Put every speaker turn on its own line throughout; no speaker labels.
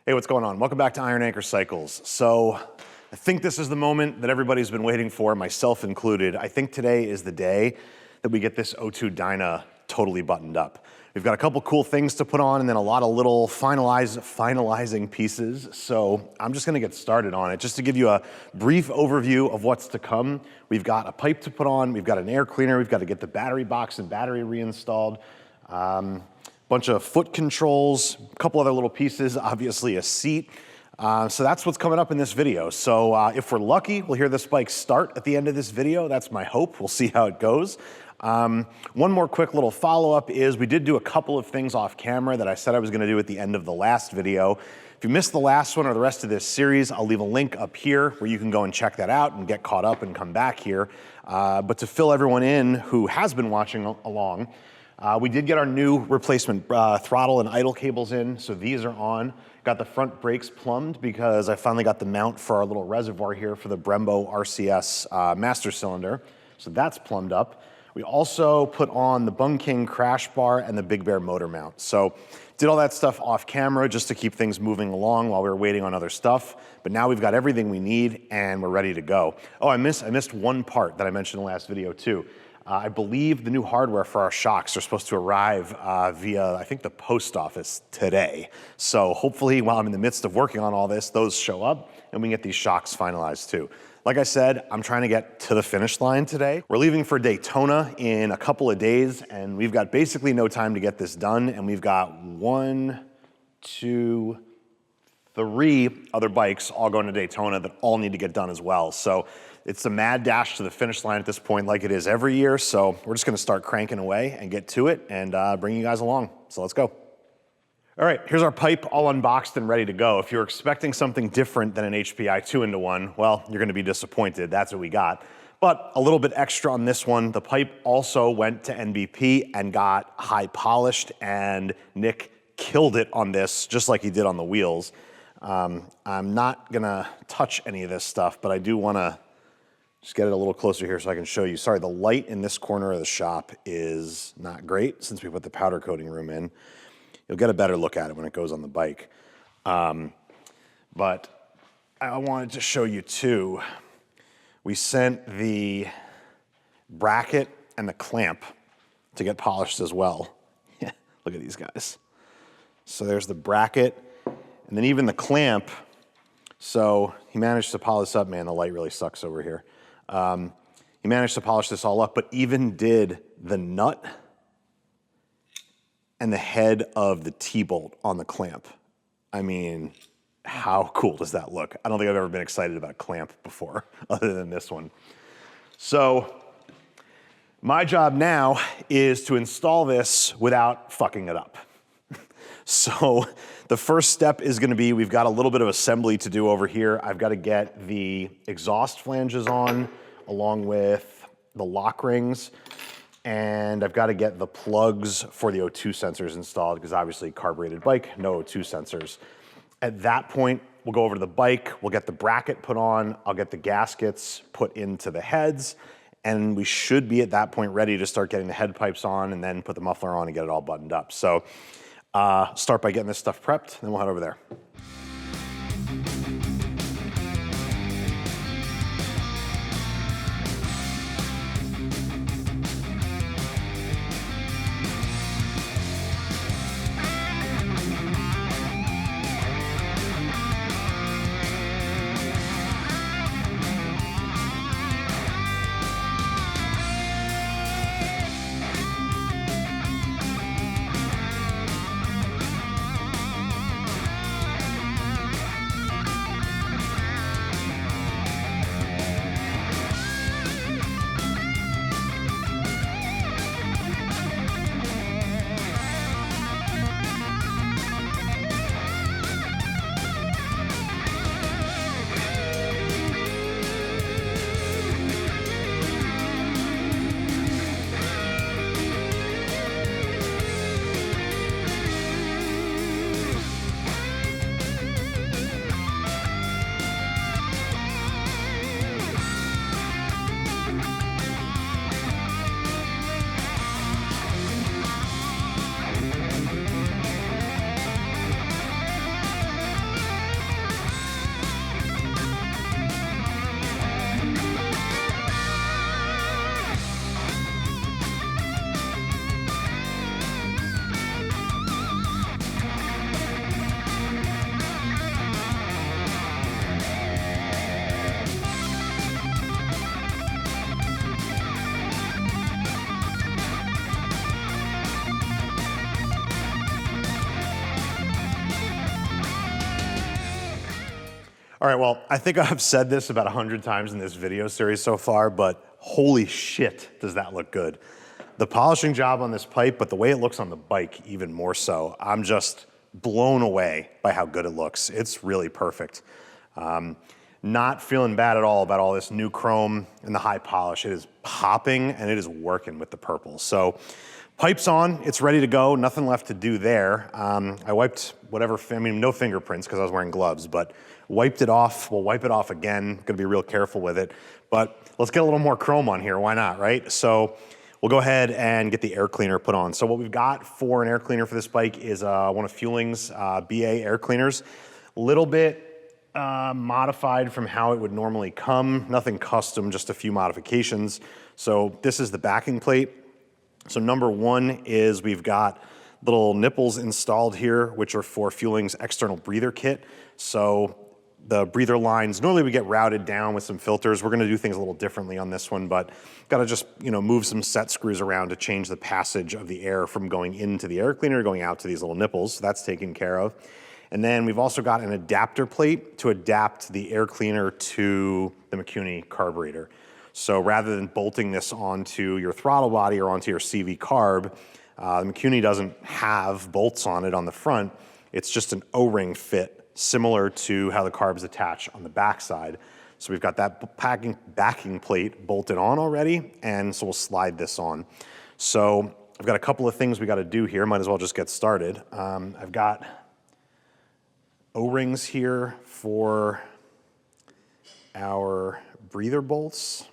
Hey, what's going on? Welcome back to Iron Anchor Cycles. So I think this is the moment that everybody's been waiting for, myself included. I think today is the day that we get this O2 Dyna totally buttoned up. We've got a couple cool things to put on and then a lot of little finalizing pieces. So I'm just gonna get started on it. Just to give you a brief overview of what's to come. We've got a pipe to put on, we've got an air cleaner, we've got to get the battery box and battery reinstalled. Bunch of foot controls, a couple other little pieces, obviously a seat. So that's what's coming up in this video. So if we're lucky, we'll hear this bike start at the end of this video. That's my hope. We'll see how it goes. One more quick little follow-up is we did do a couple of things off camera that I said I was gonna do at the end of the last video. If you missed the last one or the rest of this series, I'll leave a link up here where you can go and check that out and get caught up and come back here. But to fill everyone in who has been watching along, we did get our new replacement throttle and idle cables in, so these are on. Got the front brakes plumbed because I finally got the mount for our little reservoir here for the Brembo RCS master cylinder, so that's plumbed up. We also put on the Bung King crash bar and the Big Bear motor mount. So did all that stuff off camera just to keep things moving along while we were waiting on other stuff, but now we've got everything we need and we're ready to go. Oh, I missed one part that I mentioned in the last video too. I believe the new hardware for our shocks are supposed to arrive via, I think, the post office today. So hopefully, while I'm in the midst of working on all this, those show up and we can get these shocks finalized too. Like I said, I'm trying to get to the finish line today. We're leaving for Daytona in a couple of days and we've got basically no time to get this done. And we've got 1, 2, 3 other bikes all going to Daytona that all need to get done as well. So it's a mad dash to the finish line at this point like it is every year. So we're just gonna start cranking away and get to it and bring you guys along. So let's go. All right, here's our pipe all unboxed and ready to go. If you're expecting something different than an HPI 2-in-1, well, you're gonna be disappointed. That's what we got. But a little bit extra on this one. The pipe also went to NBP and got high polished, and Nick killed it on this just like he did on the wheels. I'm not gonna touch any of this stuff, but I do wanna just get it a little closer here so I can show you. Sorry, the light in this corner of the shop is not great since we put the powder coating room in. You'll get a better look at it when it goes on the bike. But I wanted to show you too, we sent the bracket and the clamp to get polished as well. Look at these guys. So there's the bracket and then even the clamp. So he managed to polish this up. Man, the light really sucks over here. He managed to polish this all up, but even did the nut and the head of the T-bolt on the clamp. I mean, how cool does that look? I don't think I've ever been excited about a clamp before, other than this one. So my job now is to install this without fucking it up. So the first step is gonna be, we've got a little bit of assembly to do over here. I've got to get the exhaust flanges on along with the lock rings. And I've got to get the plugs for the O2 sensors installed because obviously carbureted bike, no O2 sensors. At that point, we'll go over to the bike, we'll get the bracket put on, I'll get the gaskets put into the heads, and we should be at that point ready to start getting the head pipes on and then put the muffler on and get it all buttoned up. So start by getting this stuff prepped, then we'll head over there. All right, well, I think I've said this about 100 times in this video series so far, but holy shit, does that look good. The polishing job on this pipe, but the way it looks on the bike even more so. I'm just blown away by how good it looks. It's really perfect. Not feeling bad at all about all this new chrome and the high polish. It is popping and it is working with the purple. So pipe's on, it's ready to go, nothing left to do there. I wiped whatever, no fingerprints because I was wearing gloves, but wiped it off. We'll wipe it off again. Gonna be real careful with it. But let's get a little more chrome on here, why not, right? So we'll go ahead and get the air cleaner put on. So what we've got for an air cleaner for this bike is one of Feuling's BA Air Cleaners. A little bit modified from how it would normally come. Nothing custom, just a few modifications. So this is the backing plate. So number one is we've got little nipples installed here, which are for Feuling's external breather kit. So the breather lines, normally we get routed down with some filters. We're gonna do things a little differently on this one, but gotta just move some set screws around to change the passage of the air from going into the air cleaner, going out to these little nipples. So that's taken care of. And then we've also got an adapter plate to adapt the air cleaner to the Mikuni carburetor. So rather than bolting this onto your throttle body or onto your CV carb, the Mikuni doesn't have bolts on it on the front. It's just an O-ring fit, similar to how the carbs attach on the backside. So we've got that backing plate bolted on already, and so we'll slide this on. So I've got a couple of things we got to do here. Might as well just get started. I've got O-rings here for our breather bolts.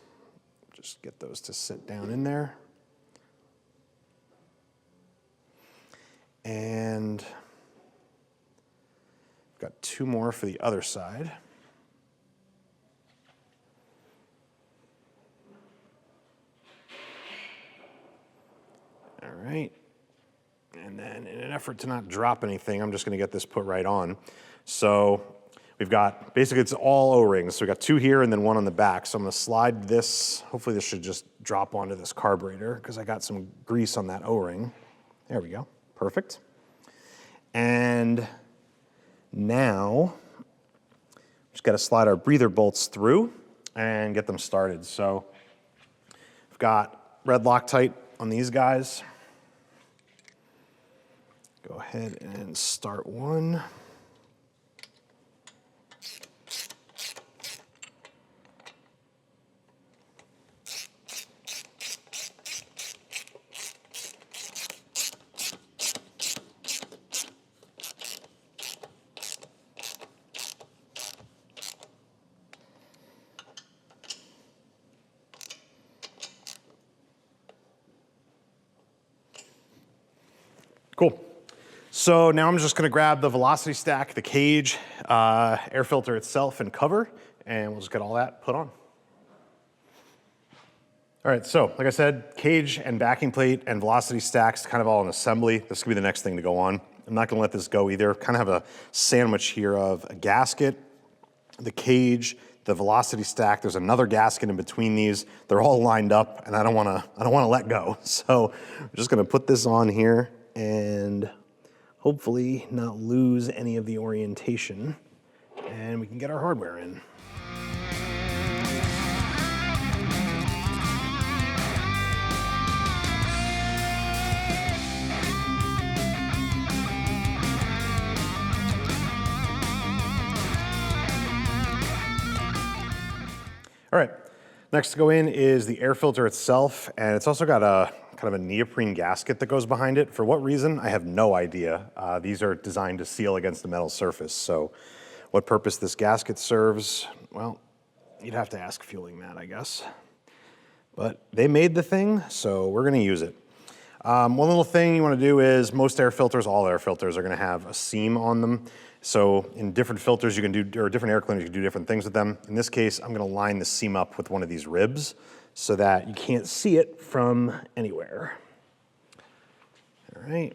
Just get those to sit down in there. And I've got two more for the other side. All right. And then in an effort to not drop anything, I'm just going to get this put right on. So we've got, basically it's all O-rings. So we've got two here and then one on the back. So I'm going to slide this. Hopefully this should just drop onto this carburetor because I got some grease on that O-ring. There we go. Perfect. And now just got to slide our breather bolts through and get them started. So I've got red Loctite on these guys. Go ahead and start one. Cool. So now I'm just gonna grab the velocity stack, the cage, air filter itself and cover, and we'll just get all that put on. All right, so like I said, cage and backing plate and velocity stacks kind of all in assembly. This could be the next thing to go on. I'm not gonna let this go either. Kind of have a sandwich here of a gasket, the cage, the velocity stack. There's another gasket in between these. They're all lined up and I don't wanna let go. So I'm just gonna put this on here and hopefully not lose any of the orientation, and we can get our hardware in. All right, next to go in is the air filter itself, and it's also got a kind of a neoprene gasket that goes behind it. For what reason, I have no idea. These are designed to seal against the metal surface, so what purpose this gasket serves, well, you'd have to ask Feuling that, I guess. But they made the thing, so we're gonna use it. One little thing you wanna do is most air filters, all air filters, are gonna have a seam on them. So in different filters you can do, or different air cleaners, you can do different things with them. In this case, I'm gonna line the seam up with one of these ribs so that you can't see it from anywhere. All right,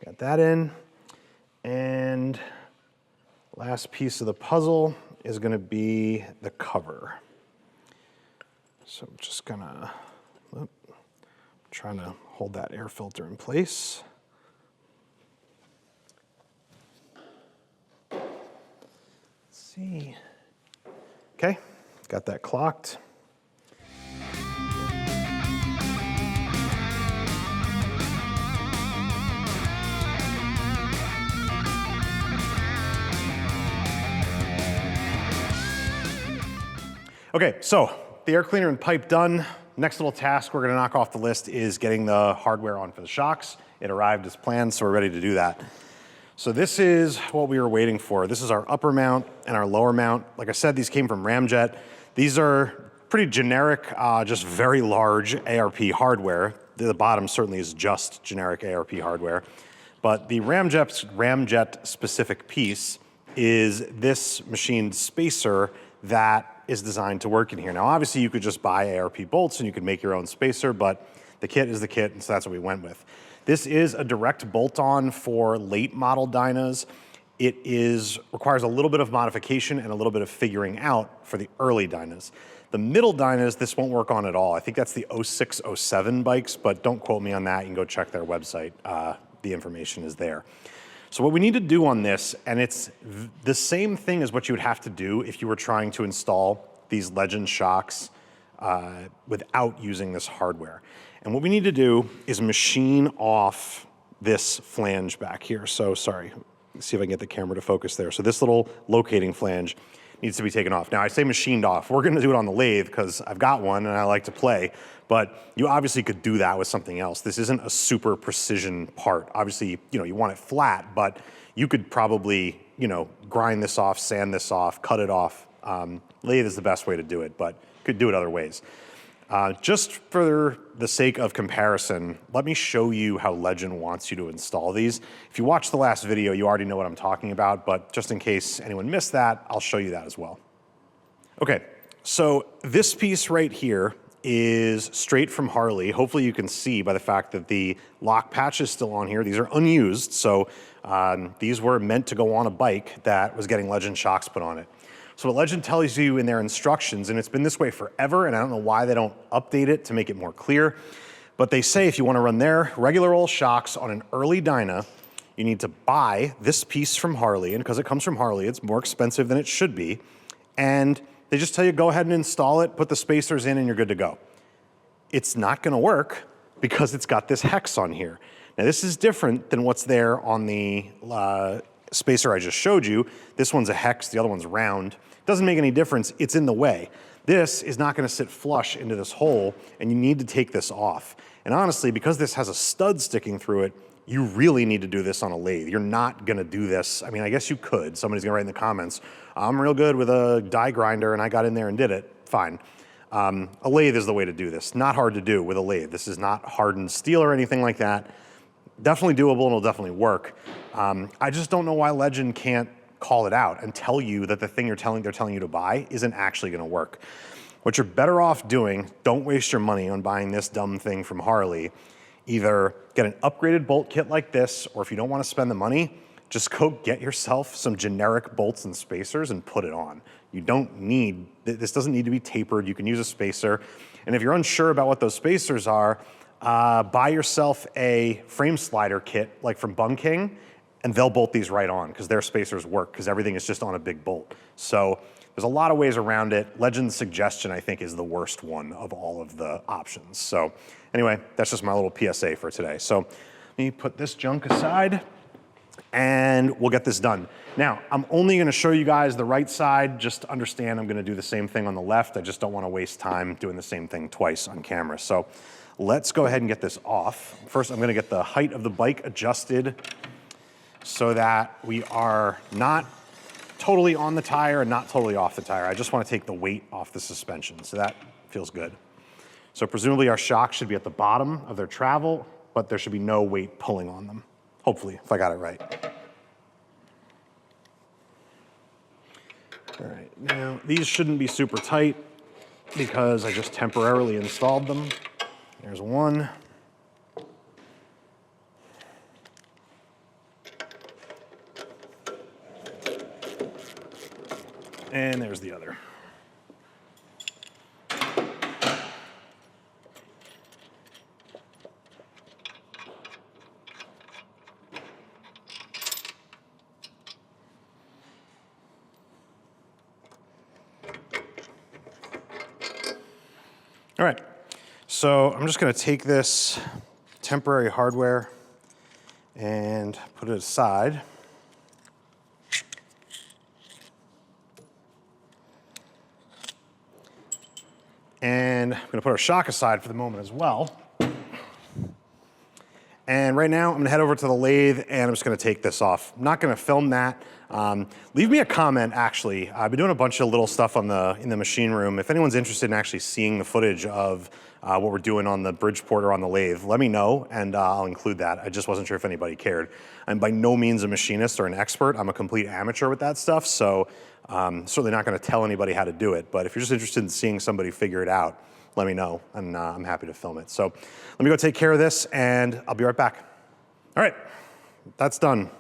got that in. And last piece of the puzzle is gonna be the cover. So I'm just gonna, trying to hold that air filter in place. see. Okay, got that clocked. Okay, so the air cleaner and pipe done. Next little task we're gonna knock off the list is getting the hardware on for the shocks. It arrived as planned, so we're ready to do that. So this is what we were waiting for. This is our upper mount and our lower mount. Like I said, these came from Ramjet. These are pretty generic, just very large ARP hardware. The bottom certainly is just generic ARP hardware. But the Ramjet specific piece is this machined spacer that is designed to work in here. Now, obviously you could just buy ARP bolts and you could make your own spacer, but the kit is the kit, and so that's what we went with. This is a direct bolt-on for late model Dynas. It requires a little bit of modification and a little bit of figuring out for the early Dynas. The middle Dynas, this won't work on at all. I think that's the 06, 07 bikes, but don't quote me on that. You can go check their website. The information is there. So what we need to do on this, and it's the same thing as what you would have to do if you were trying to install these Legend shocks without using this hardware. And what we need to do is machine off this flange back here. So sorry, let's see if I can get the camera to focus there. So this little locating flange needs to be taken off. Now I say machined off. We're gonna do it on the lathe because I've got one and I like to play, but you obviously could do that with something else. This isn't a super precision part. Obviously, you want it flat, but you could probably, grind this off, sand this off, cut it off. Lathe is the best way to do it, but you could do it other ways. Just for the sake of comparison, let me show you how Legend wants you to install these. If you watched the last video, you already know what I'm talking about, but just in case anyone missed that, I'll show you that as well. Okay, so this piece right here is straight from Harley. Hopefully you can see by the fact that the lock patch is still on here. These are unused, so these were meant to go on a bike that was getting Legend shocks put on it. So what Legend tells you in their instructions, and it's been this way forever, and I don't know why they don't update it to make it more clear, but they say if you want to run their regular old shocks on an early Dyna, you need to buy this piece from Harley, and because it comes from Harley, it's more expensive than it should be, and they just tell you go ahead and install it, put the spacers in, and you're good to go. It's not going to work because it's got this hex on here. Now this is different than what's there on the spacer I just showed you. This one's a hex, the other one's round. Doesn't make any difference, it's in the way. This is not gonna sit flush into this hole, and you need to take this off. And honestly, because this has a stud sticking through it, you really need to do this on a lathe. You're not gonna do this, I mean, I guess you could. Somebody's gonna write in the comments, I'm real good with a die grinder and I got in there and did it, fine. A lathe is the way to do this. Not hard to do with a lathe. This is not hardened steel or anything like that. Definitely doable and it'll definitely work. I just don't know why Legend can't call it out and tell you that the thing they're telling you to buy isn't actually gonna work. What you're better off doing, don't waste your money on buying this dumb thing from Harley. Either get an upgraded bolt kit like this, or if you don't wanna spend the money, just go get yourself some generic bolts and spacers and put it on. You don't need, this doesn't need to be tapered, you can use a spacer. And if you're unsure about what those spacers are, buy yourself a frame slider kit like from Bun King, and they'll bolt these right on because their spacers work because everything is just on a big bolt. So there's a lot of ways around it. Legend's suggestion, I think, is the worst one of all of the options. So anyway, that's just my little PSA for today. So let me put this junk aside and we'll get this done. Now, I'm only gonna show you guys the right side. Just understand I'm gonna do the same thing on the left. I just don't wanna waste time doing the same thing twice on camera. So let's go ahead and get this off. First, I'm gonna get the height of the bike adjusted so that we are not totally on the tire and not totally off the tire. I just wanna take the weight off the suspension, so that feels good. So presumably our shocks should be at the bottom of their travel, but there should be no weight pulling on them. Hopefully, if I got it right. All right, now these shouldn't be super tight because I just temporarily installed them. There's one. And there's the other. So I'm just gonna take this temporary hardware and put it aside. And I'm gonna put our shock aside for the moment as well. And right now I'm gonna head over to the lathe and I'm just gonna take this off. I'm not gonna film that. Leave me a comment, actually. I've been doing a bunch of little stuff in the machine room. If anyone's interested in actually seeing the footage of what we're doing on the Bridgeport or on the lathe, let me know and I'll include that. I just wasn't sure if anybody cared. I'm by no means a machinist or an expert. I'm a complete amateur with that stuff, so certainly not gonna tell anybody how to do it, but if you're just interested in seeing somebody figure it out, let me know, and I'm happy to film it. So let me go take care of this, and I'll be right back. All right, that's done.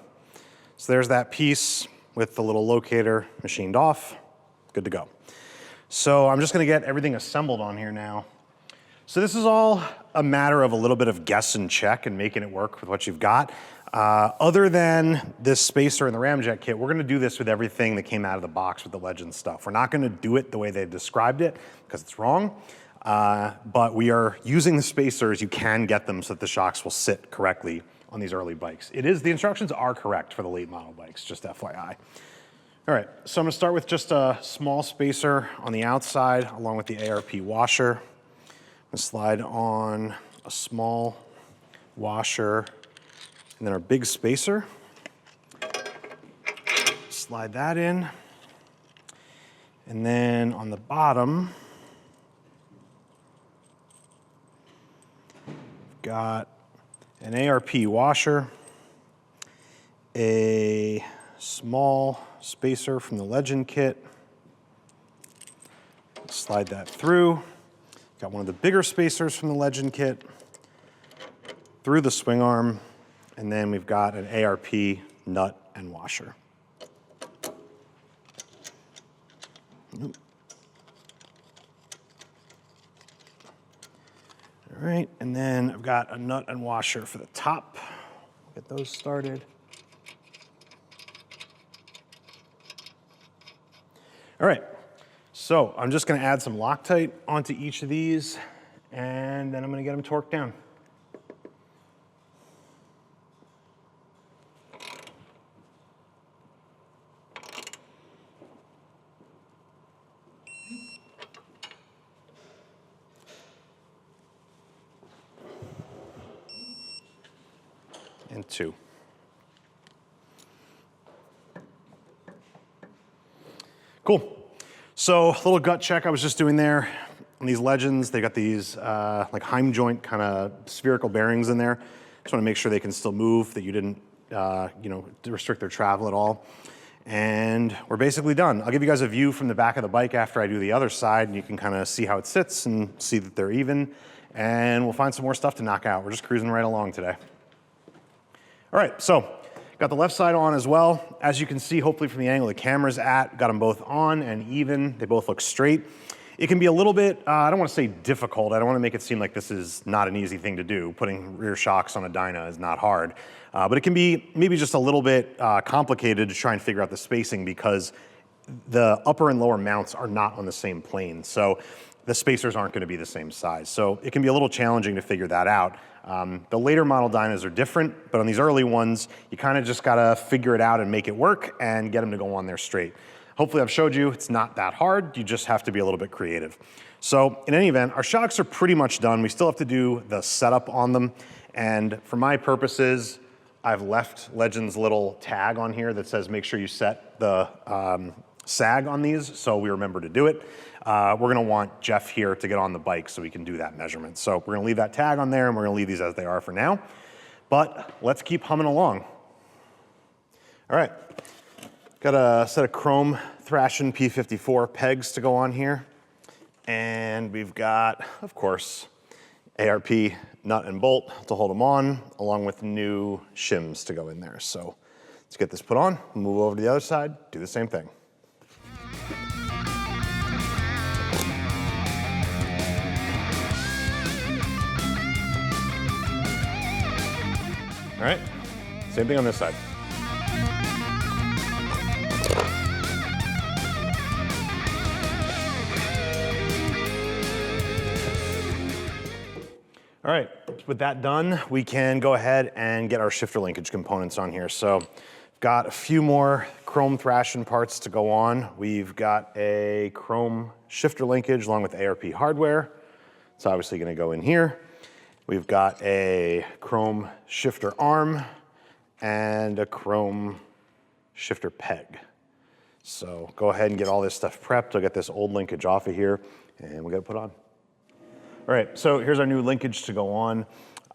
So there's that piece with the little locator machined off. Good to go. So I'm just gonna get everything assembled on here now. So this is all a matter of a little bit of guess and check and making it work with what you've got. Other than this spacer and the ramjet kit, we're gonna do this with everything that came out of the box with the Legend stuff. We're not gonna do it the way they described it, because it's wrong. But we are using the spacers. You can get them so that the shocks will sit correctly on these early bikes. The instructions are correct for the late model bikes, just FYI. All right, so I'm gonna start with just a small spacer on the outside along with the ARP washer. I'm gonna slide on a small washer and then our big spacer. Slide that in. And then on the bottom, got an ARP washer, a small spacer from the Legend kit. Slide that through. Got one of the bigger spacers from the Legend kit through the swing arm, and then we've got an ARP nut and washer. All right, and then I've got a nut and washer for the top. Get those started. All right, so I'm just gonna add some Loctite onto each of these, and then I'm gonna get them torqued down. And two. Cool. So a little gut check I was just doing there. On these Legends, they got these like Heim joint kind of spherical bearings in there. Just want to make sure they can still move, that you didn't restrict their travel at all. And we're basically done. I'll give you guys a view from the back of the bike after I do the other side, and you can kind of see how it sits and see that they're even. And we'll find some more stuff to knock out. We're just cruising right along today. All right, so got the left side on as well. As you can see, hopefully from the angle the camera's at, got them both on and even. They both look straight. It can be a little bit, I don't want to say difficult. I don't want to make it seem like this is not an easy thing to do. Putting rear shocks on a Dyna is not hard. But it can be maybe just a little bit complicated to try and figure out the spacing because the upper and lower mounts are not on the same plane. So the spacers aren't going to be the same size. So it can be a little challenging to figure that out. The later model Dynas are different, but on these early ones, you kind of just got to figure it out and make it work and get them to go on there straight. Hopefully I've showed you it's not that hard. You just have to be a little bit creative. So in any event, our shocks are pretty much done. We still have to do the setup on them. And for my purposes, I've left Legend's little tag on here that says make sure you set the sag on these so we remember to do it. We're gonna want Jeff here to get on the bike so we can do that measurement. So we're gonna leave that tag on there and we're gonna leave these as they are for now. But let's keep humming along. All right, got a set of chrome Thrashin P54 pegs to go on here. And we've got, of course, ARP nut and bolt to hold them on, along with new shims to go in there. So let's get this put on, move over to the other side, do the same thing. All right, same thing on this side. All right, with that done, we can go ahead and get our shifter linkage components on here. So got a few more chrome Thrashin parts to go on. We've got a chrome shifter linkage along with ARP hardware. It's obviously gonna go in here. We've got a chrome shifter arm and a chrome shifter peg. So go ahead and get all this stuff prepped. I'll get this old linkage off of here and we got to put on. All right, so here's our new linkage to go on.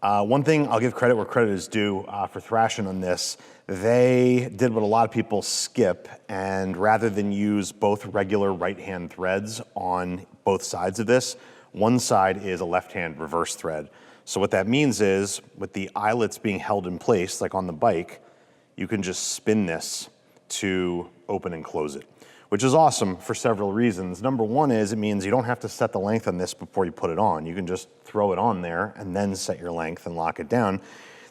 One thing, I'll give credit where credit is due for Thrashin on this. They did what a lot of people skip, and rather than use both regular right-hand threads on both sides of this, one side is a left-hand reverse thread. So what that means is, with the eyelets being held in place, like on the bike, you can just spin this to open and close it, which is awesome for several reasons. Number one is it means you don't have to set the length on this before you put it on. You can just throw it on there and then set your length and lock it down.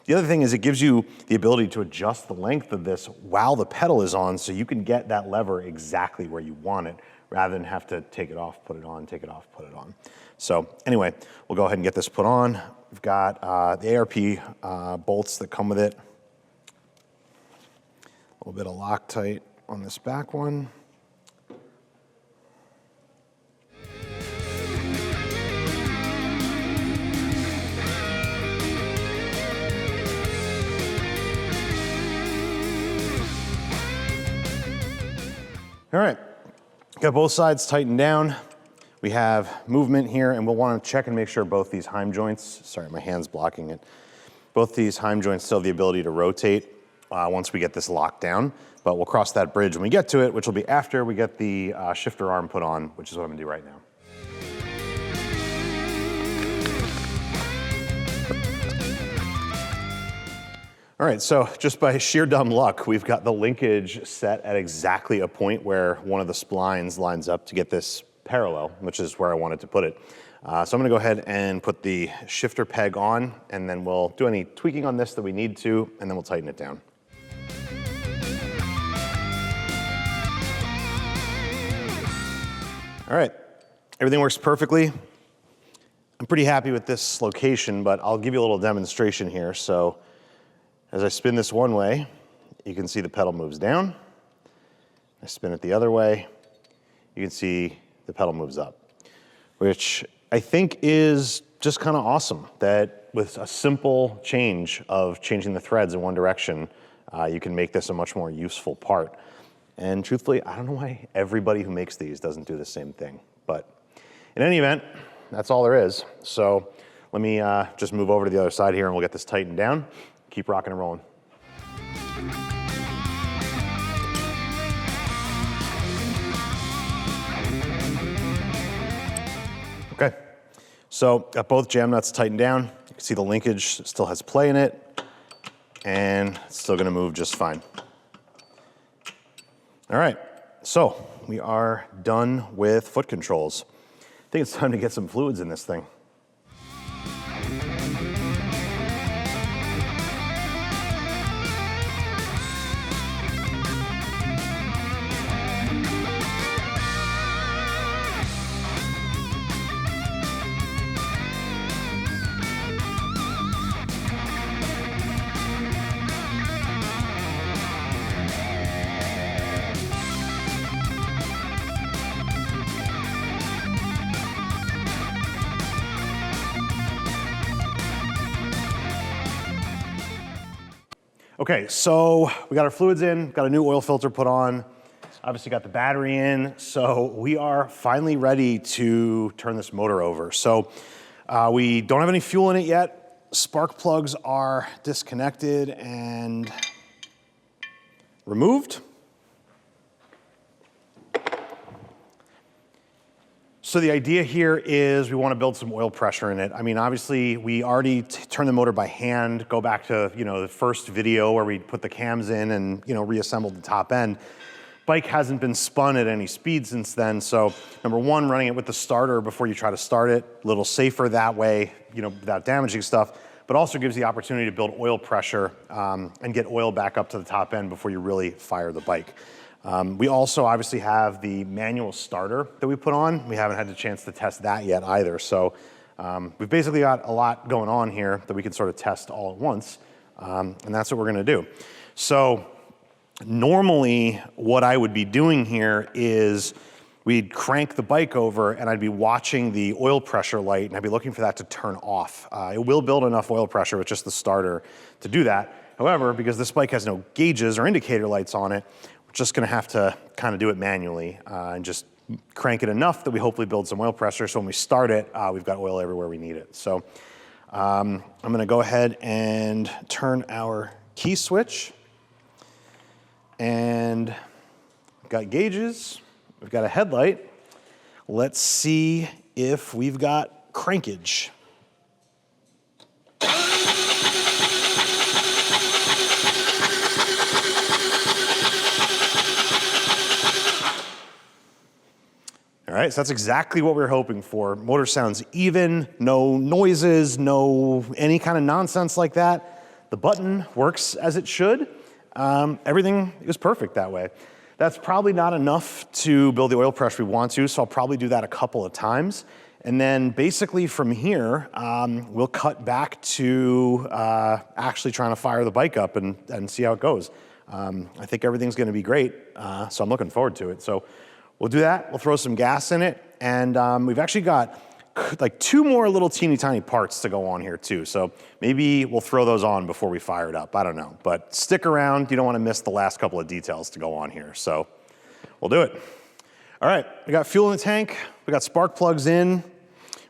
The other thing is it gives you the ability to adjust the length of this while the pedal is on, so you can get that lever exactly where you want it rather than have to take it off, put it on, take it off, put it on. So anyway, we'll go ahead and get this put on. We've got the ARP bolts that come with it. A little bit of Loctite on this back one. All right, got both sides tightened down. We have movement here, and we'll want to check and make sure both these heim joints, sorry, my hand's blocking it. Both these heim joints still have the ability to rotate once we get this locked down, but we'll cross that bridge when we get to it, which will be after we get the shifter arm put on, which is what I'm gonna do right now. All right, so just by sheer dumb luck, we've got the linkage set at exactly a point where one of the splines lines up to get this parallel, which is where I wanted to put it. So I'm gonna go ahead and put the shifter peg on, and then we'll do any tweaking on this that we need to, and then we'll tighten it down. All right, everything works perfectly. I'm pretty happy with this location, but I'll give you a little demonstration here. So as I spin this one way, you can see the pedal moves down. I spin it the other way, you can see the pedal moves up, which I think is just kind of awesome that with a simple change of changing the threads in one direction, you can make this a much more useful part. And truthfully, I don't know why everybody who makes these doesn't do the same thing. But in any event, that's all there is. So let me just move over to the other side here and we'll get this tightened down. Keep rocking and rolling. Okay, so got both jam nuts tightened down. You can see the linkage still has play in it, and it's still gonna move just fine. All right, so we are done with foot controls. I think it's time to get some fluids in this thing. Okay, so we got our fluids in, got a new oil filter put on, obviously got the battery in, so we are finally ready to turn this motor over. So we don't have any fuel in it yet. Spark plugs are disconnected and removed. So the idea here is we want to build some oil pressure in it. I mean, obviously we already turned the motor by hand. Go back to, the first video where we put the cams in and, reassembled the top end. Bike hasn't been spun at any speed since then. So number one, running it with the starter before you try to start it, a little safer that way, without damaging stuff, but also gives the opportunity to build oil pressure and get oil back up to the top end before you really fire the bike. We also obviously have the manual starter that we put on. We haven't had a chance to test that yet either. So We've basically got a lot going on here that we can sort of test all at once, and that's what we're gonna do. So normally what I would be doing here is we'd crank the bike over and I'd be watching the oil pressure light and I'd be looking for that to turn off. It will build enough oil pressure with just the starter to do that. However, because this bike has no gauges or indicator lights on it, we're just gonna have to kind of do it manually and just crank it enough that we hopefully build some oil pressure so when we start it, we've got oil everywhere we need it. So I'm gonna go ahead and turn our key switch, and we've got gauges, we've got a headlight. Let's see if we've got crankage. All right, so that's exactly what we were hoping for. Motor sounds even, no noises, no any kind of nonsense like that. The button works as it should. Everything is perfect that way. That's probably not enough to build the oil pressure we want to, so I'll probably do that a couple of times. And then basically from here, we'll cut back to actually trying to fire the bike up and see how it goes. I think everything's gonna be great, so I'm looking forward to it. So we'll do that, we'll throw some gas in it, and we've actually got like 2 more little teeny tiny parts to go on here too. So maybe we'll throw those on before we fire it up, I don't know. But stick around, you don't wanna miss the last couple of details to go on here. So we'll do it. All right, we got fuel in the tank, we got spark plugs in,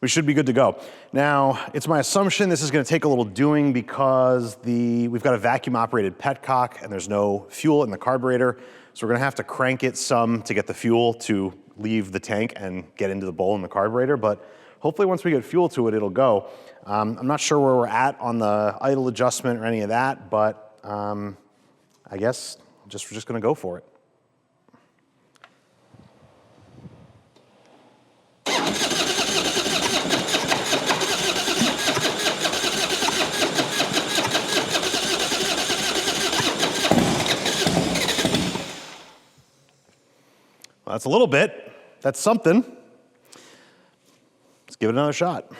we should be good to go. Now, it's my assumption this is gonna take a little doing because we've got a vacuum operated petcock and there's no fuel in the carburetor. So we're gonna have to crank it some to get the fuel to leave the tank and get into the bowl in the carburetor, but hopefully once we get fuel to it, it'll go. I'm not sure where we're at on the idle adjustment or any of that, but I guess we're just gonna go for it. Well, that's a little bit, that's something. Let's give it another shot.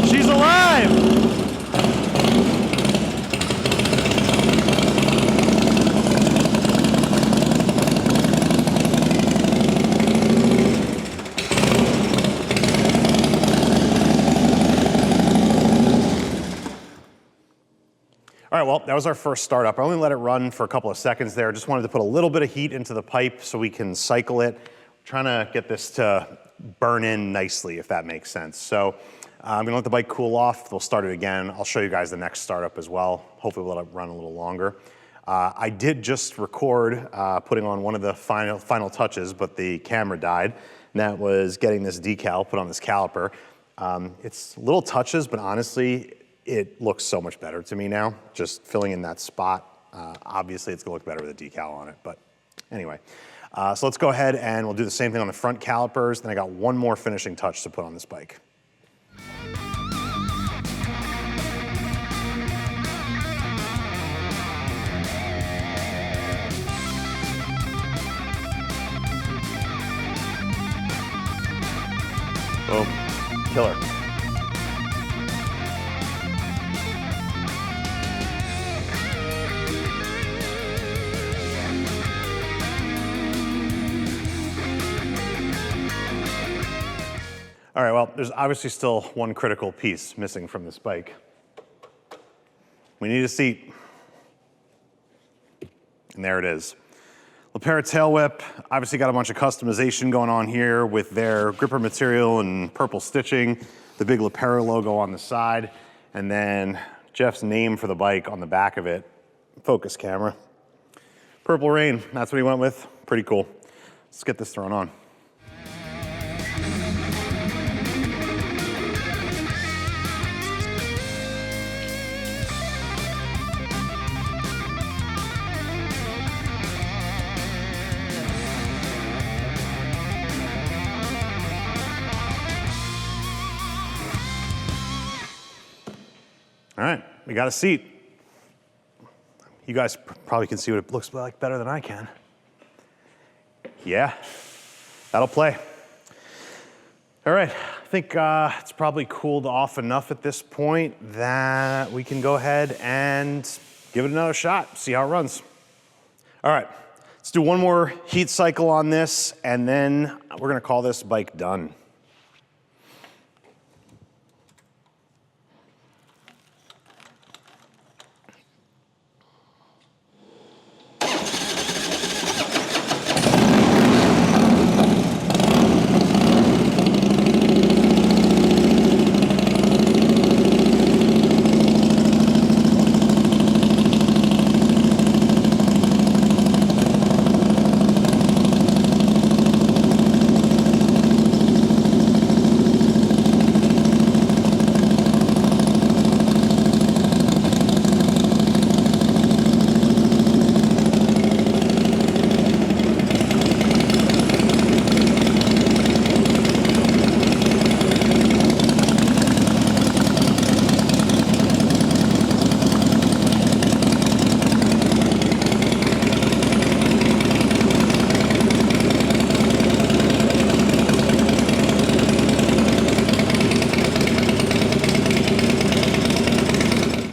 She's alive! All right, well, that was our first startup. I only let it run for a couple of seconds there. Just wanted to put a little bit of heat into the pipe so we can cycle it. Trying to get this to burn in nicely, if that makes sense. So I'm gonna let the bike cool off. We'll start it again. I'll show you guys the next startup as well. Hopefully we'll let it run a little longer. I did just record putting on one of the final touches, but the camera died. And that was getting this decal put on this caliper. It's little touches, but honestly, it looks so much better to me now, just filling in that spot. Obviously, it's gonna look better with a decal on it, but anyway. So let's go ahead and we'll do the same thing on the front calipers. Then I got one more finishing touch to put on this bike. Boom, killer. All right, well, there's obviously still one critical piece missing from this bike. We need a seat. And there it is. Lapera tail whip, obviously got a bunch of customization going on here with their gripper material and purple stitching, the big Lapera logo on the side, and then Jeff's name for the bike on the back of it. Focus camera. Purple Rain, that's what he went with. Pretty cool. Let's get this thrown on. All right, we got a seat. You guys probably can see what it looks like better than I can. Yeah, that'll play. All right, I think it's probably cooled off enough at this point that we can go ahead and give it another shot, see how it runs. All right, let's do one more heat cycle on this, and then we're gonna call this bike done.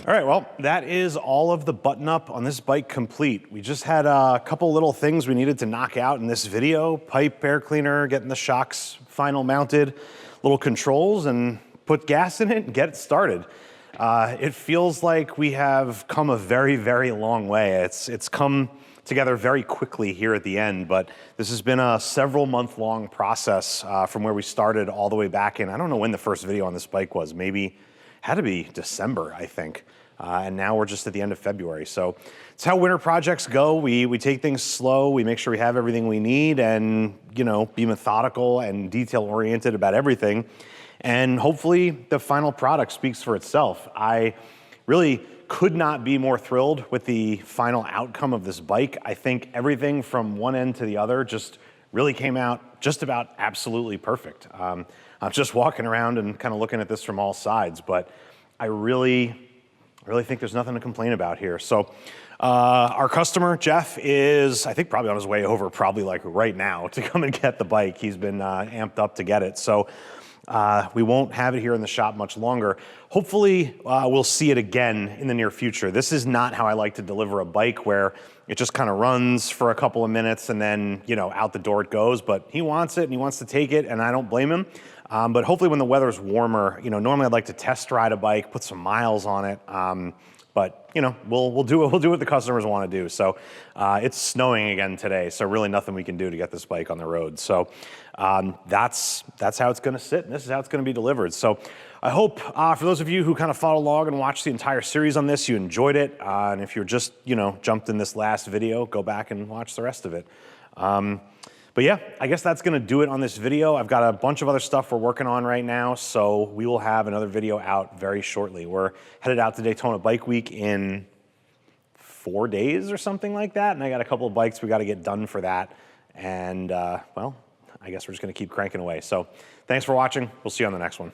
All right, well, that is all of the button up on this bike complete. We just had a couple little things we needed to knock out in this video. Pipe, air cleaner, getting the shocks final mounted, little controls, and put gas in it and get it started. It feels like we have come a very, very long way. It's come together very quickly here at the end, but this has been a several month-long process from where we started all the way back in. I don't know when the first video on this bike was, maybe had to be December, I think. And now we're just at the end of February. So it's how winter projects go. We take things slow, we make sure we have everything we need, and be methodical and detail oriented about everything. And hopefully the final product speaks for itself. I really could not be more thrilled with the final outcome of this bike. I think everything from one end to the other just really came out just about absolutely perfect. I'm just walking around and kind of looking at this from all sides, but I really think there's nothing to complain about here. So our customer, Jeff, is, I think, probably on his way over, probably like right now, to come and get the bike. He's been amped up to get it. So we won't have it here in the shop much longer. Hopefully, we'll see it again in the near future. This is not how I like to deliver a bike, where it just kind of runs for a couple of minutes and then, out the door it goes. But he wants it and he wants to take it, and I don't blame him. But hopefully when the weather's warmer, normally I'd like to test ride a bike, put some miles on it. But we'll do what the customers want to do. So it's snowing again today, so really nothing we can do to get this bike on the road. So that's how it's going to sit, and this is how it's going to be delivered. So I hope for those of you who kind of followed along and watched the entire series on this, you enjoyed it. And if you're just jumped in this last video, go back and watch the rest of it. But yeah, I guess that's gonna do it on this video. I've got a bunch of other stuff we're working on right now, so we will have another video out very shortly. We're headed out to Daytona Bike Week in 4 days or something like that, and I got a couple of bikes we gotta get done for that. And well, I guess we're just gonna keep cranking away. So thanks for watching. We'll see you on the next one.